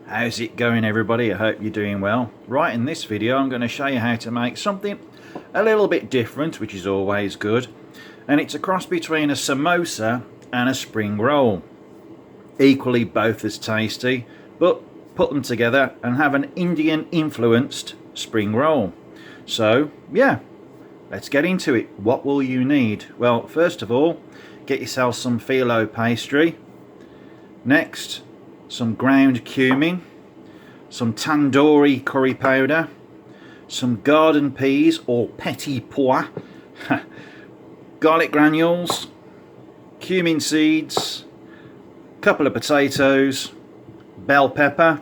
How's it going, everybody? I hope you're doing well. Right, in this video I'm going to show you how to make something a little bit different, which is always good. And it's a cross between a samosa and a spring roll. Equally both as tasty, but put them together and have an Indian influenced spring roll. So yeah, let's get into it. What will you need? Well, first of all, get yourself some phyllo pastry. Next, some ground cumin, some tandoori curry powder, some garden peas or petit pois, garlic granules, cumin seeds, couple of potatoes, bell pepper,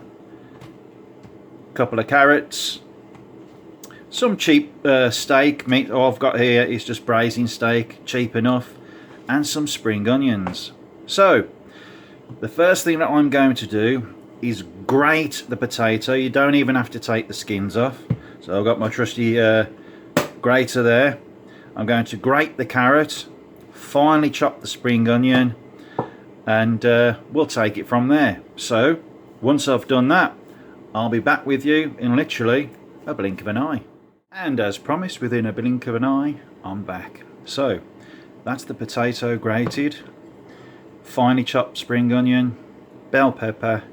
couple of carrots, some cheap steak meat. All I've got here is just braising steak, cheap enough, and some spring onions. So the first thing that I'm going to do is grate the potato. You don't even have to take the skins off. So I've got my trusty grater there. I'm going to grate the carrot, finely chop the spring onion, and we'll take it from there. So once I've done that, I'll be back with you in literally a blink of an eye. And as promised, within a blink of an eye, I'm back. So that's the potato grated, finely chopped spring onion, bell pepper,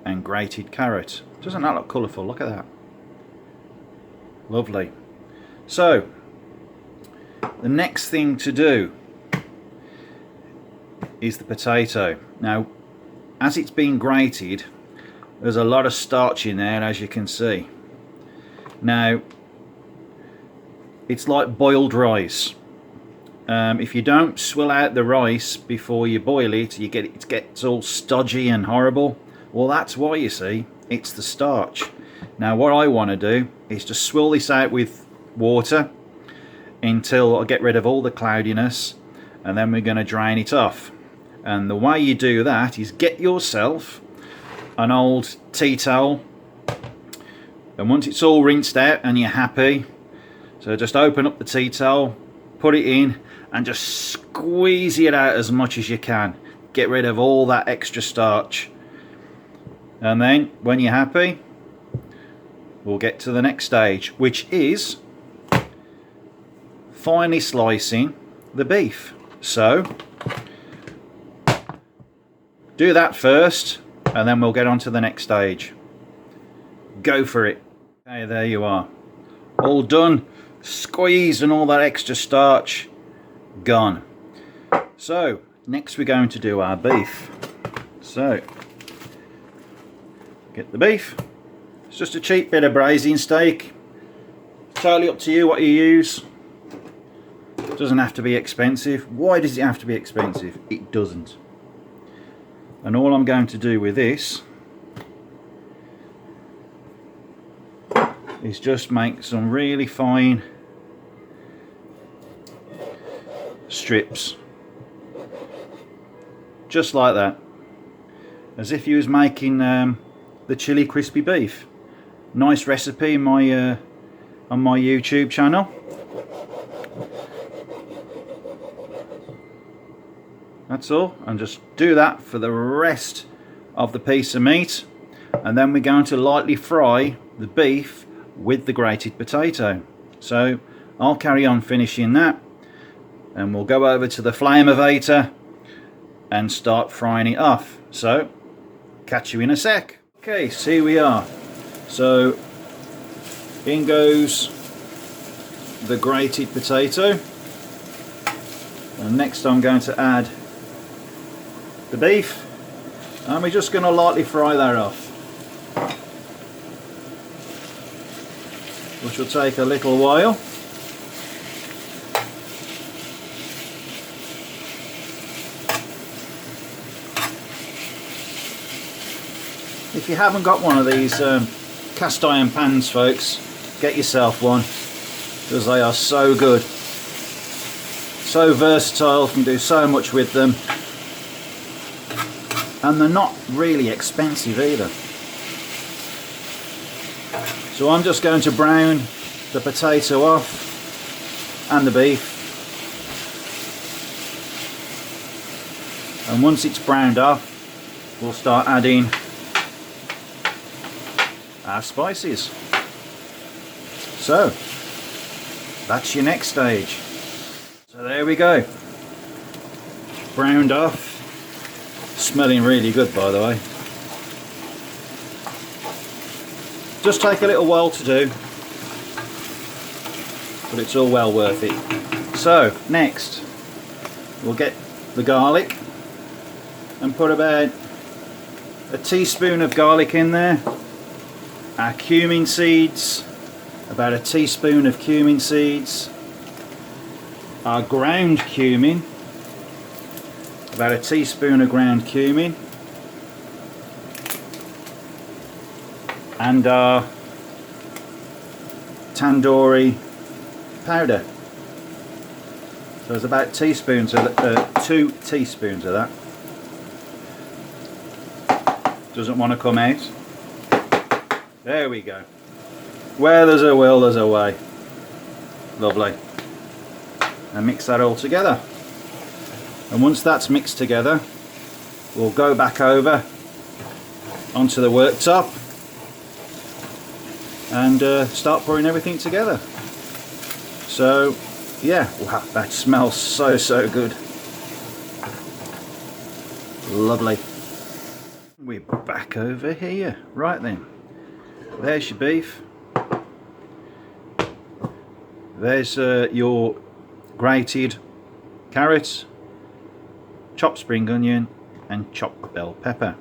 and grated carrot. Doesn't that look colourful? Look at that. Lovely. So the next thing to do is the potato. Now, as it's been grated, there's a lot of starch in there, as you can see. Now, it's like boiled rice. If you don't swill out the rice before you boil it, it gets all stodgy and horrible. Well, that's why, you see, it's the starch. Now, what I want to do is just swill this out with water until I get rid of all the cloudiness, and then we're going to drain it off. And the way you do that is get yourself an old tea towel, and once it's all rinsed out and you're happy, so just open up the tea towel, put it in, and just squeeze it out as much as you can. Get rid of all that extra starch. And then when you're happy, we'll get to the next stage, which is finely slicing the beef. So do that first, and then we'll get on to the next stage. Go for it. Okay, there you are. All done. Squeezed, and all that extra starch gone. So next we're going to do our beef. So get the beef. It's just a cheap bit of braising steak. Totally up to you what you use. It doesn't have to be expensive. Why does it have to be expensive? It doesn't. And all I'm going to do with this is just make some really fine strips, just like that, as if you was making the chili crispy beef. Nice recipe in my on my YouTube channel. That's all, and just do that for the rest of the piece of meat, and then we're going to lightly fry the beef with the grated potato. So I'll carry on finishing that, and we'll go over to the Flamovator and start frying it off. So catch you in a sec. Okay, so here we are. So in goes the grated potato, and next I'm going to add the beef, and we're just going to lightly fry that off, which will take a little while. If you haven't got one of these cast iron pans, folks, get yourself one, because they are so good, so versatile, can do so much with them, and they're not really expensive either. So I'm just going to brown the potato off and the beef, and once it's browned off, we'll start adding our spices. So that's your next stage. So there we go, browned off, smelling really good by the way. Just take a little while to do, but it's all well worth it. So next we'll get the garlic and put about a teaspoon of garlic in there, our cumin seeds, about a teaspoon of cumin seeds, our ground cumin, about a teaspoon of ground cumin, and our tandoori powder. So there's about teaspoons of 2 teaspoons of that. Doesn't want to come out. There we go. Where there's a will, there's a way. Lovely. And mix that all together. And once that's mixed together, we'll go back over onto the worktop and start pouring everything together. So yeah, wow, that smells so good. Lovely. We're back over here. Right then, there's your beef. There's your grated carrots, chopped spring onion and chopped bell pepper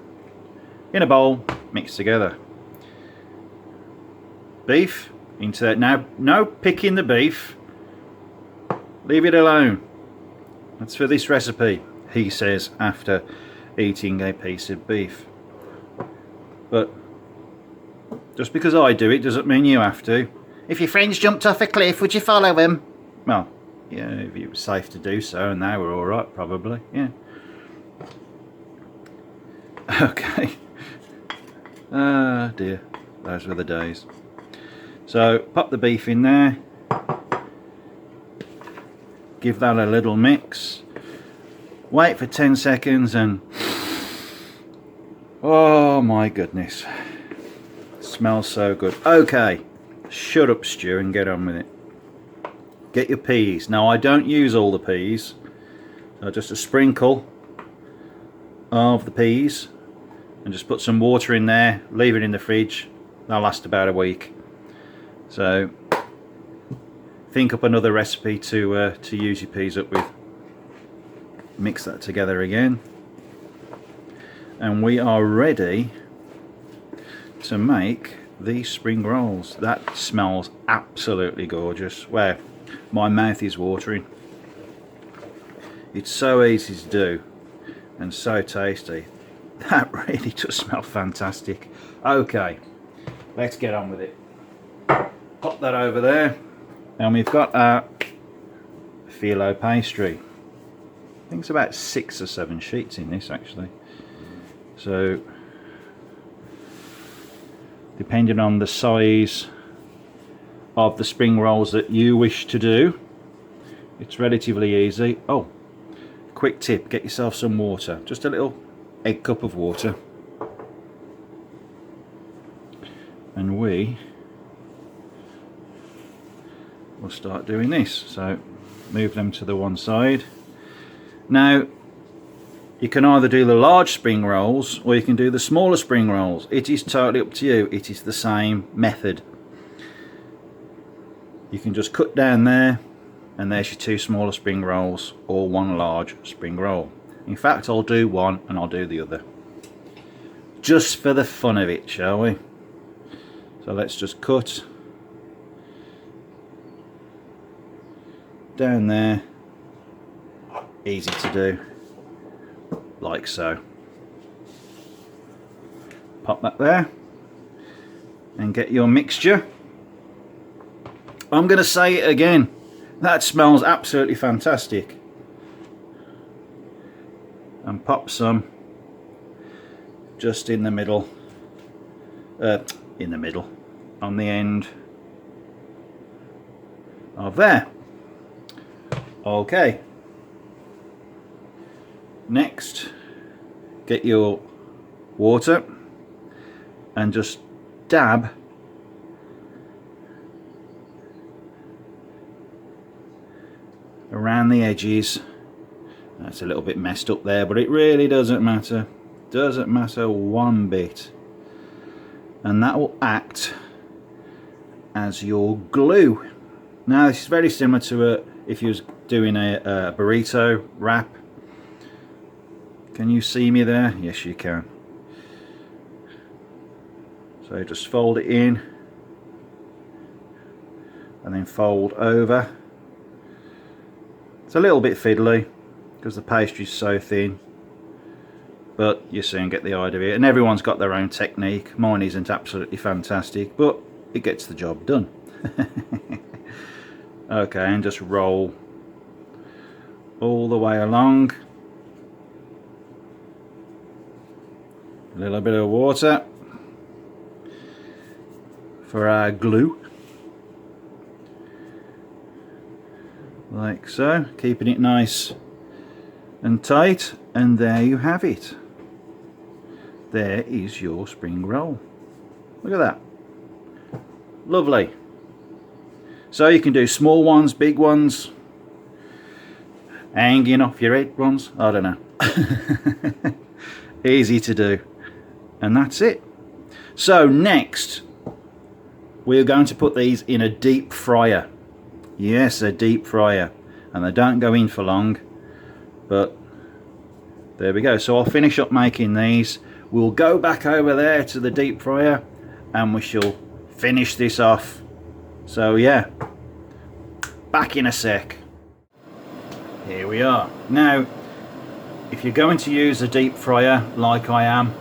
in a bowl, mixed together. Beef into that. Now no picking the beef, leave it alone. That's for this recipe, he says after eating a piece of beef. But just because I do it doesn't mean you have to. If your friends jumped off a cliff, would you follow them? Well, yeah, if it was safe to do so and they were alright, probably, yeah. Okay. Ah dear, those were the days. So pop the beef in there, give that a little mix, wait for 10 seconds and oh my goodness, it smells so good. Okay, shut up Stu and get on with it. Get your peas. Now I don't use all the peas, so just a sprinkle of the peas and just put some water in there, leave it in the fridge, that'll last about a week. So think up another recipe to use your peas up with. Mix that together again and we are ready to make these spring rolls. That smells absolutely gorgeous. Well, my mouth is watering. It's so easy to do and so tasty. That really does smell fantastic. Okay, let's get on with it. Pop that over there and we've got our phyllo pastry. I think it's about 6 or 7 sheets in this actually. So depending on the size of the spring rolls that you wish to do, it's relatively easy. Oh, quick tip, get yourself some water, just a little egg cup of water, and we will start doing this. So move them to the one side. Now you can either do the large spring rolls or you can do the smaller spring rolls. It is totally up to you. It is the same method. You can just cut down there and there's your 2 smaller spring rolls or 1 large spring roll. In fact, I'll do one and I'll do the other, just for the fun of it, shall we? So let's just cut down there, easy to do, like so. Pop that there and get your mixture. I'm going to say it again, that smells absolutely fantastic. And pop some just in the middle, on the end of there. Okay, next get your water and just dab around the edges. That's a little bit messed up there, but it really doesn't matter. Doesn't matter one bit. And that will act as your glue. Now this is very similar to if you was doing a burrito wrap. Can you see me there? Yes, you can. So just fold it in and then fold over. It's a little bit fiddly because the pastry is so thin, but you soon get the idea of it. And everyone's got their own technique. Mine isn't absolutely fantastic, but it gets the job done. Okay, and just roll all the way along. A little bit of water for our glue, like so, keeping it nice and tight, and there you have it. There is your spring roll. Look at that. Lovely. So you can do small ones, big ones, hanging off your head ones, I don't know. Easy to do. And that's it. So next we're going to put these in a deep fryer. Yes, a deep fryer, and they don't go in for long, but there we go. So I'll finish up making these. We'll go back over there to the deep fryer and we shall finish this off. So yeah, back in a sec. Here we are. Now if you're going to use a deep fryer like I am,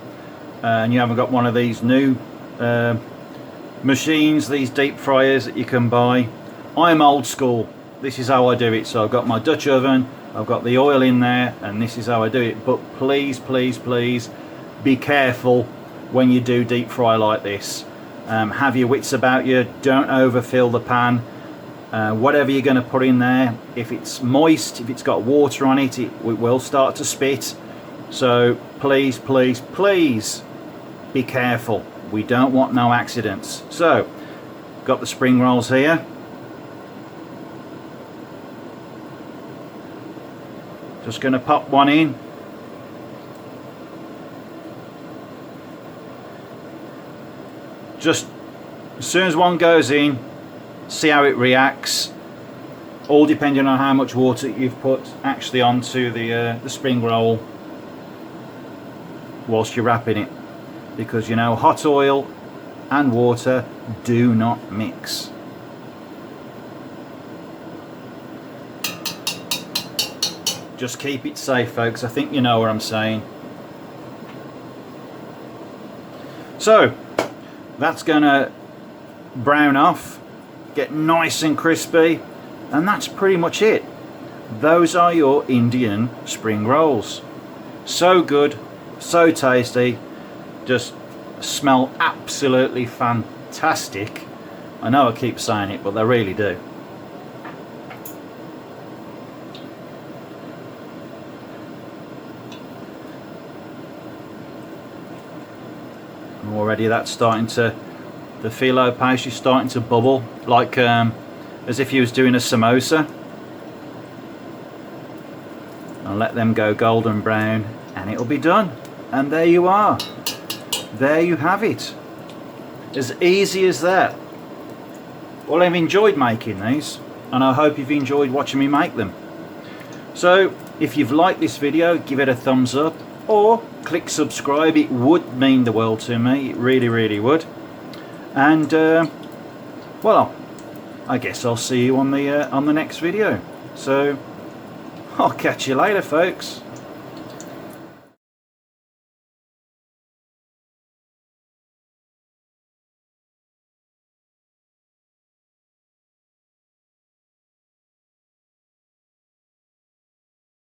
and you haven't got one of these new machines, these deep fryers that you can buy, I'm old school. This is how I do it. So I've got my Dutch oven, I've got the oil in there, and this is how I do it. But please, please, please be careful when you do deep fry like this. Have your wits about you. Don't overfill the pan. Whatever you're going to put in there, if it's moist, if it's got water on it, it will start to spit. So please, please, please be careful. We don't want no accidents. So got the spring rolls here. Just going to pop one in. Just as soon as one goes in, see how it reacts, all depending on how much water you've put actually onto the spring roll whilst you're wrapping it, because you know hot oil and water do not mix. Just keep it safe, folks. I think you know what I'm saying. So that's gonna brown off, get nice and crispy, and that's pretty much it. Those are your Indian spring rolls. So good, so tasty, just smell absolutely fantastic. I know I keep saying it, but they really do. Already that's starting to, the phyllo pastry is starting to bubble, like as if you was doing a samosa. I'll let them go golden brown and it'll be done. And there you are. There you have it. As easy as that. Well, I've enjoyed making these, and I hope you've enjoyed watching me make them. So if you've liked this video, give it a thumbs up, or click subscribe. It would mean the world to me. It really, really would. And well, I guess I'll see you on the next video. So I'll catch you later, folks.